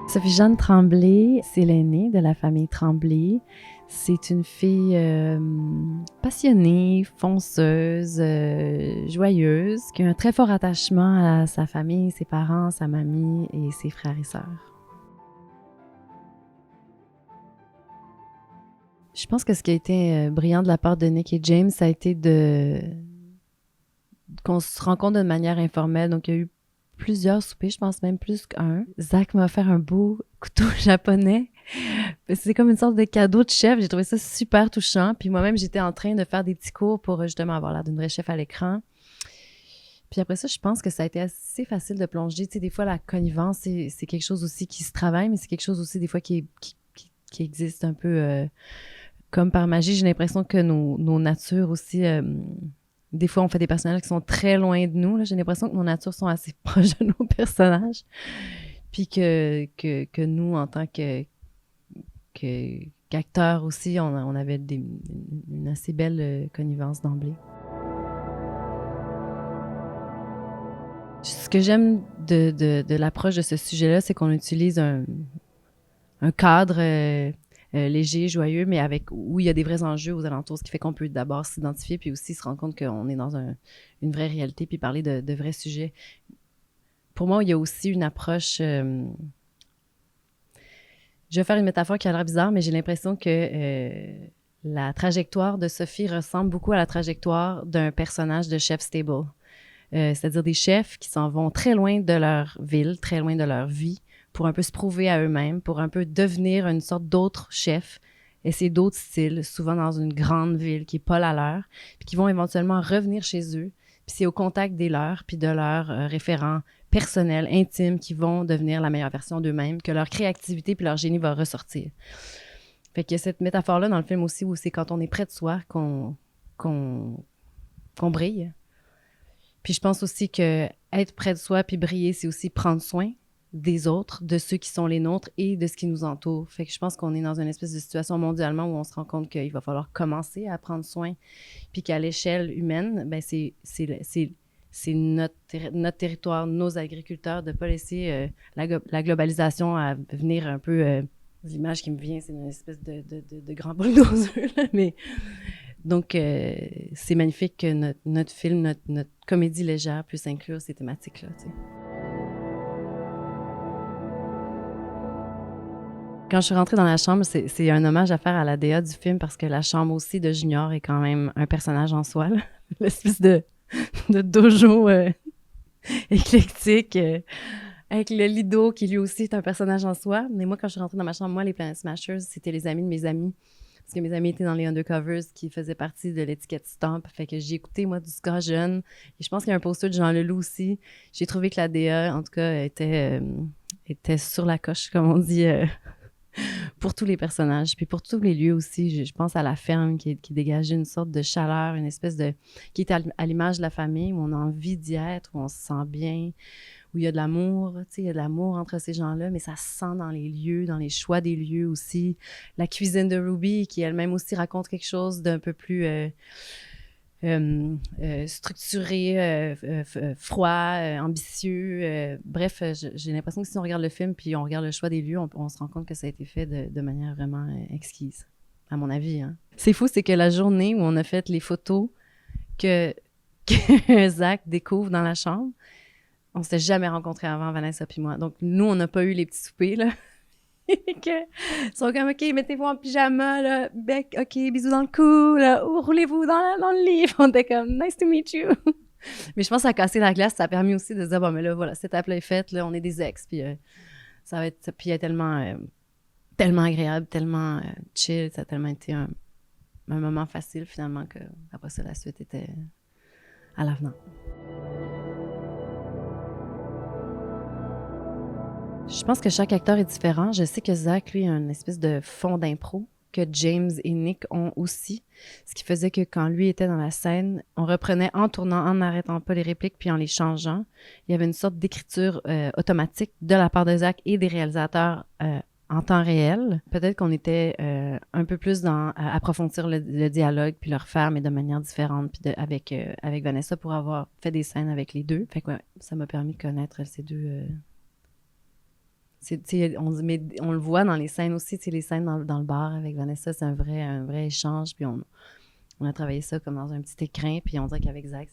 Sophie-Jeanne Tremblay, c'est l'aînée de la famille Tremblay. C'est une fille passionnée, fonceuse, joyeuse, qui a un très fort attachement à sa famille, ses parents, sa mamie et ses frères et sœurs. Je pense que ce qui a été brillant de la part de Nick et James, ça a été qu'on se rencontre de manière informelle. Donc, il y a eu plusieurs soupers, je pense même plus qu'un. Zach m'a offert un beau couteau japonais. C'est comme une sorte de cadeau de chef. J'ai trouvé ça super touchant. Puis moi-même, j'étais en train de faire des petits cours pour justement avoir l'air d'une vraie chef à l'écran. Puis après ça, je pense que ça a été assez facile de plonger. Tu sais, des fois, la connivence, c'est quelque chose aussi qui se travaille, mais c'est quelque chose aussi, des fois, qui existe un peu comme par magie. J'ai l'impression que nos natures aussi... des fois, on fait des personnages qui sont très loin de nous. Là. J'ai l'impression que nos natures sont assez proches de nos personnages. Puis que nous, en tant qu'acteurs aussi, on avait une assez belle connivence d'emblée. Ce que j'aime de l'approche de ce sujet-là, c'est qu'on utilise un cadre léger, joyeux, mais où il y a des vrais enjeux aux alentours, ce qui fait qu'on peut d'abord s'identifier, puis aussi se rendre compte qu'on est dans une vraie réalité, puis parler de vrais sujets. Pour moi, il y a aussi une approche... je vais faire une métaphore qui a l'air bizarre, mais j'ai l'impression que la trajectoire de Sophie ressemble beaucoup à la trajectoire d'un personnage de chef stable. C'est-à-dire des chefs qui s'en vont très loin de leur ville, très loin de leur vie, pour un peu se prouver à eux-mêmes, pour un peu devenir une sorte d'autre chef, essayer d'autres styles, souvent dans une grande ville qui n'est pas la leur, puis qui vont éventuellement revenir chez eux, puis c'est au contact des leurs, puis de leurs référents personnels, intimes, qui vont devenir la meilleure version d'eux-mêmes, que leur créativité puis leur génie va ressortir. Fait qu'il y a cette métaphore-là dans le film aussi, où c'est quand on est près de soi qu'on brille. Puis je pense aussi que être près de soi puis briller, c'est aussi prendre soin des autres, de ceux qui sont les nôtres et de ce qui nous entoure. Fait que je pense qu'on est dans une espèce de situation mondialement où on se rend compte qu'il va falloir commencer à prendre soin, puis qu'à l'échelle humaine, ben c'est notre territoire, nos agriculteurs, de ne pas laisser la globalisation à venir un peu... l'image qui me vient, c'est une espèce de grand bulldozer, mais... Donc, c'est magnifique que notre film, notre comédie légère puisse inclure ces thématiques-là. Tu sais. Quand je suis rentrée dans la chambre, c'est un hommage à faire à la DA du film parce que la chambre aussi de Junior est quand même un personnage en soi. Là. L'espèce de dojo éclectique avec le Lido qui lui aussi est un personnage en soi. Mais moi, quand je suis rentrée dans ma chambre, moi, les Planet Smashers, c'était les amis de mes amis. Parce que mes amis étaient dans les Undercovers qui faisaient partie de l'étiquette Stomp. Fait que j'ai écouté, moi, du ska jeune. Et je pense qu'il y a un poster de Jean Leloup aussi. J'ai trouvé que la DA, en tout cas, était sur la coche, comme on dit, pour tous les personnages. Puis pour tous les lieux aussi. Je pense à la ferme qui dégageait une sorte de chaleur, une espèce de... qui était à l'image de la famille, où on a envie d'y être, où on se sent bien, où il y a de l'amour, tu sais, il y a de l'amour entre ces gens-là, mais ça se sent dans les lieux, dans les choix des lieux aussi. La cuisine de Ruby, qui elle-même aussi raconte quelque chose d'un peu plus structuré, froid, ambitieux. Bref, j'ai l'impression que si on regarde le film puis on regarde le choix des lieux, on se rend compte que ça a été fait de manière vraiment exquise, à mon avis. Hein. C'est fou, c'est que la journée où on a fait les photos que Zach découvre dans la chambre, on s'était jamais rencontrés avant, Vanessa puis moi. Donc, nous, on n'a pas eu les petits soupers, là. Ils sont comme, OK, mettez-vous en pyjama, là. Bec, OK, bisous dans le cou, là. Roulez-vous dans le lit. On était comme, nice to meet you. Mais je pense que ça a cassé la glace. Ça a permis aussi de se dire, bon, mais là, voilà, cette étape-là est faite, là, on est des ex. Puis, ça va être, puis elle est tellement agréable, tellement chill. Ça a tellement été un moment facile, finalement, que après ça, la suite était à l'avenant. Je pense que chaque acteur est différent. Je sais que Zach, lui, a une espèce de fond d'impro que James et Nick ont aussi. Ce qui faisait que quand lui était dans la scène, on reprenait en tournant, en n'arrêtant pas les répliques, puis en les changeant. Il y avait une sorte d'écriture automatique de la part de Zach et des réalisateurs en temps réel. Peut-être qu'on était un peu plus dans approfondir le dialogue, puis le refaire, mais de manière différente, puis avec Vanessa pour avoir fait des scènes avec les deux. Fait que ouais, ça m'a permis de connaître ces deux Mais on le voit dans les scènes aussi, les scènes dans le bar avec Vanessa, c'est un vrai échange. Puis on a travaillé ça comme dans un petit écrin. Puis on dirait qu'avec Zach,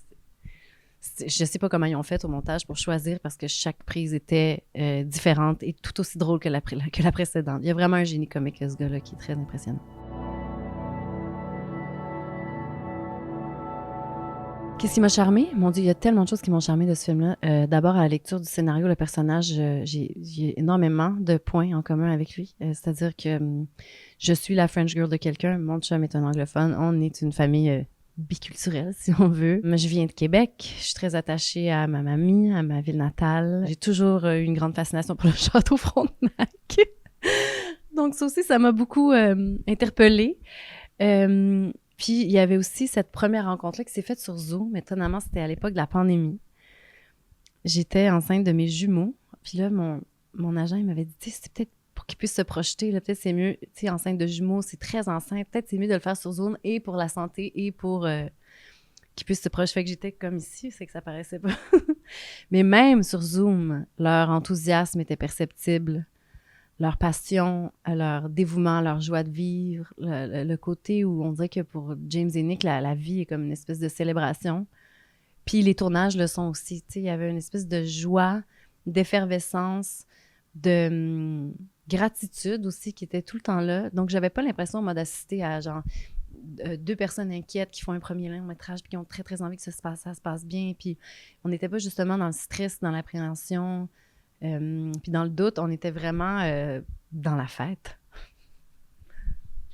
je sais pas comment ils ont fait au montage pour choisir parce que chaque prise était différente et tout aussi drôle que la précédente. Il y a vraiment un génie comique, ce gars-là, qui est très impressionnant. Qu'est-ce qui m'a charmé? Mon Dieu, il y a tellement de choses qui m'ont charmé de ce film-là. D'abord, à la lecture du scénario, le personnage, j'ai énormément de points en commun avec lui. C'est-à-dire que je suis la French girl de quelqu'un, mon chum est un anglophone, on est une famille biculturelle, si on veut. Moi, je viens de Québec, je suis très attachée à ma mamie, à ma ville natale. J'ai toujours eu une grande fascination pour le château Frontenac. Donc ça aussi, ça m'a beaucoup interpellée. Puis, il y avait aussi cette première rencontre-là qui s'est faite sur Zoom. Étonnamment, c'était à l'époque de la pandémie. J'étais enceinte de mes jumeaux. Puis là, mon agent, il m'avait dit, tu sais, c'est peut-être pour qu'ils puissent se projeter, là, peut-être c'est mieux, tu sais, enceinte de jumeaux, c'est très enceinte. Peut-être c'est mieux de le faire sur Zoom et pour la santé et pour qu'ils puissent se projeter. Fait que j'étais comme ici, c'est que ça paraissait pas. Mais même sur Zoom, leur enthousiasme était perceptible. Leur passion, leur dévouement, leur joie de vivre, le côté où on dirait que pour James et Nick, la vie est comme une espèce de célébration. Puis les tournages le sont aussi. Il y avait une espèce de joie, d'effervescence, de gratitude aussi qui était tout le temps là. Donc, j'avais pas l'impression, moi, d'assister à genre deux personnes inquiètes qui font un premier long métrage puis qui ont très, très envie que ça se passe bien. Puis on n'était pas justement dans le stress, dans l'appréhension. Puis dans le doute, on était vraiment dans la fête.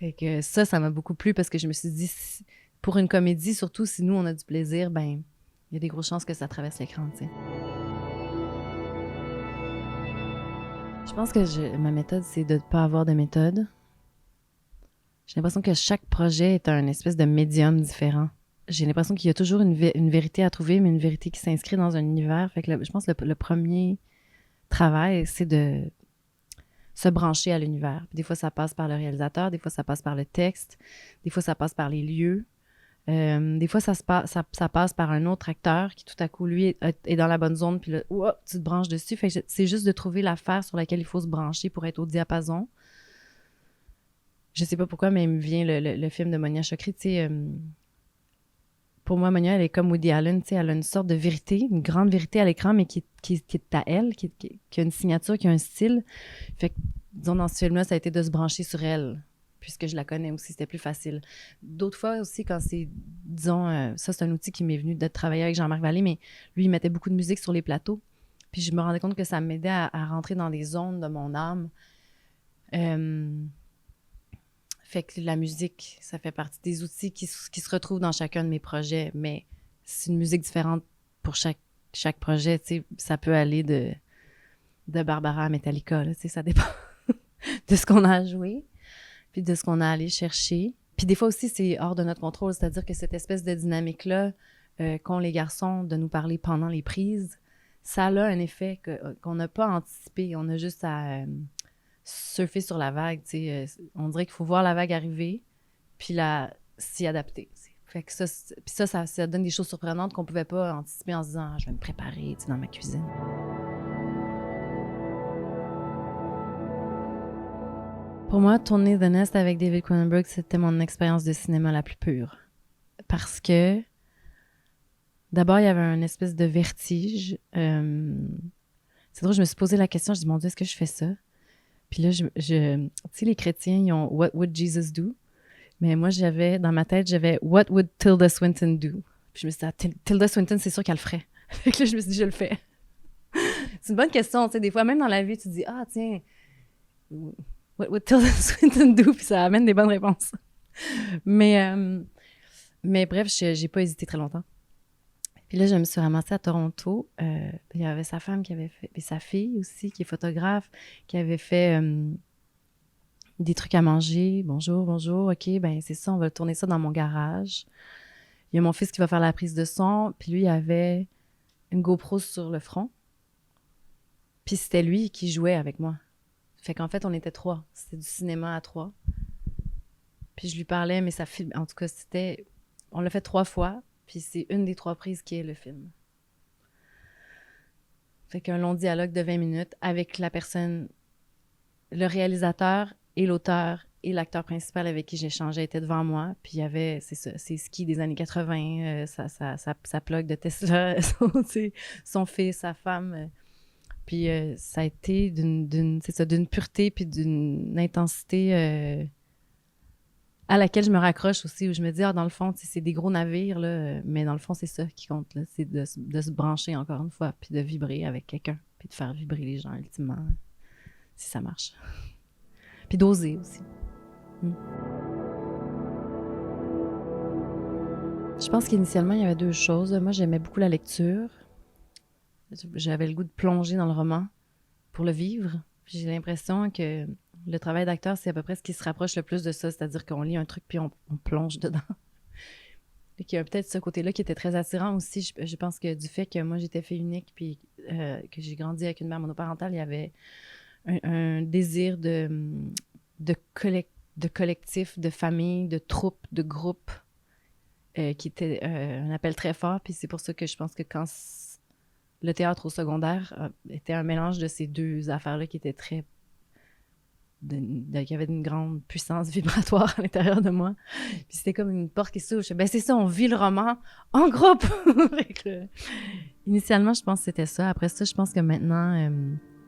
Fait que ça m'a beaucoup plu parce que je me suis dit, pour une comédie, surtout si nous, on a du plaisir, ben il y a des grosses chances que ça traverse l'écran, tu sais. Je pense que ma méthode, c'est de ne pas avoir de méthode. J'ai l'impression que chaque projet est un espèce de médium différent. J'ai l'impression qu'il y a toujours une vérité à trouver, mais une vérité qui s'inscrit dans un univers. Fait que je pense que le premier travail, c'est de se brancher à l'univers. Puis des fois, ça passe par le réalisateur, des fois, ça passe par le texte, des fois, ça passe par les lieux. Des fois, ça passe par un autre acteur qui, tout à coup, lui, est dans la bonne zone, puis là, tu te branches dessus. Fait que c'est juste de trouver l'affaire sur laquelle il faut se brancher pour être au diapason. Je sais pas pourquoi, mais il me vient le film de Monia Chokri, tu sais... pour moi, Monia, elle est comme Woody Allen, tu sais, elle a une sorte de vérité, une grande vérité à l'écran, mais qui est à elle, qui a une signature, qui a un style. Fait que, disons, dans ce film-là, ça a été de se brancher sur elle, puisque je la connais aussi, c'était plus facile. D'autres fois aussi, quand c'est, disons, ça, c'est un outil qui m'est venu de travailler avec Jean-Marc Vallée, mais lui, il mettait beaucoup de musique sur les plateaux, puis je me rendais compte que ça m'aidait à rentrer dans des zones de mon âme. Fait que la musique, ça fait partie des outils qui se retrouvent dans chacun de mes projets, mais c'est une musique différente pour chaque projet. Tu sais, ça peut aller de Barbara à Metallica, là, tu sais, ça dépend de ce qu'on a à jouer, puis de ce qu'on a à aller chercher. Puis des fois aussi, c'est hors de notre contrôle, c'est-à-dire que cette espèce de dynamique-là qu'ont les garçons de nous parler pendant les prises, ça a un effet qu'on n'a pas anticipé. On a juste à... surfer sur la vague, tu sais, on dirait qu'il faut voir la vague arriver, puis s'y adapter. T'sais. Fait que ça donne des choses surprenantes qu'on pouvait pas anticiper en se disant je vais me préparer dans ma cuisine. Pour moi, tourner The Nest avec David Cronenberg, c'était mon expérience de cinéma la plus pure. Parce que, d'abord, il y avait une espèce de vertige. C'est drôle, je me suis posé la question, je dis, mon Dieu, est-ce que je fais ça? Puis là, tu sais, les chrétiens, ils ont « What would Jesus do? » Mais moi, dans ma tête, j'avais « What would Tilda Swinton do? » Puis je me suis dit « Tilda Swinton, c'est sûr qu'elle le ferait. » Fait que là, je me suis dit « Je le fais. » C'est une bonne question, tu sais. Des fois, même dans la vie, tu te dis « Ah, tiens, what would Tilda Swinton do? » Puis ça amène des bonnes réponses. Mais bref, j'ai pas hésité très longtemps. Puis là, je me suis ramassée à Toronto. Il y avait sa femme qui avait fait... Et sa fille aussi, qui est photographe, qui avait fait des trucs à manger. Bonjour. OK, ben c'est ça, on va tourner ça dans mon garage. Il y a mon fils qui va faire la prise de son. Puis lui, il avait une GoPro sur le front. Puis c'était lui qui jouait avec moi. Fait qu'en fait, on était 3. C'était du cinéma à 3. Puis je lui parlais, mais sa fille... En tout cas, on l'a fait 3 fois. Puis c'est une des 3 prises qui est le film. Fait qu'un long dialogue de 20 minutes avec la personne le réalisateur et l'auteur et l'acteur principal avec qui j'échangeais étaient devant moi. Puis il y avait, c'est ça, ses skis des années 80, sa plug de Tesla, son fils, sa femme. Puis ça a été c'est ça, d'une pureté puis d'une intensité à laquelle je me raccroche aussi, où je me dis, dans le fond, c'est des gros navires, là, mais dans le fond, c'est ça qui compte, là, c'est de se brancher encore une fois, puis de vibrer avec quelqu'un, puis de faire vibrer les gens, ultimement, si ça marche. Puis d'oser aussi. Je pense qu'initialement, il y avait deux choses. Moi, j'aimais beaucoup la lecture. J'avais le goût de plonger dans le roman pour le vivre. Puis j'ai l'impression que le travail d'acteur, c'est à peu près ce qui se rapproche le plus de ça, c'est-à-dire qu'on lit un truc puis on plonge dedans. Et qu'il y a peut-être ce côté-là qui était très attirant aussi. Je pense que du fait que moi, j'étais fille unique puis que j'ai grandi avec une mère monoparentale, il y avait un désir de collectif, de famille, de troupe, de groupe qui était un appel très fort. Puis c'est pour ça que je pense que quand le théâtre au secondaire était un mélange de ces deux affaires-là qui étaient très... il y avait une grande puissance vibratoire à l'intérieur de moi. Puis c'était comme une porte qui s'ouvre. Ben c'est ça, on vit le roman en groupe! Initialement, je pense que c'était ça. Après ça, je pense que maintenant,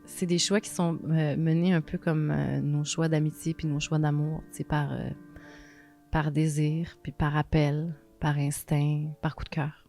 c'est des choix qui sont menés un peu comme nos choix d'amitié puis nos choix d'amour, par désir, puis par appel, par instinct, par coup de cœur.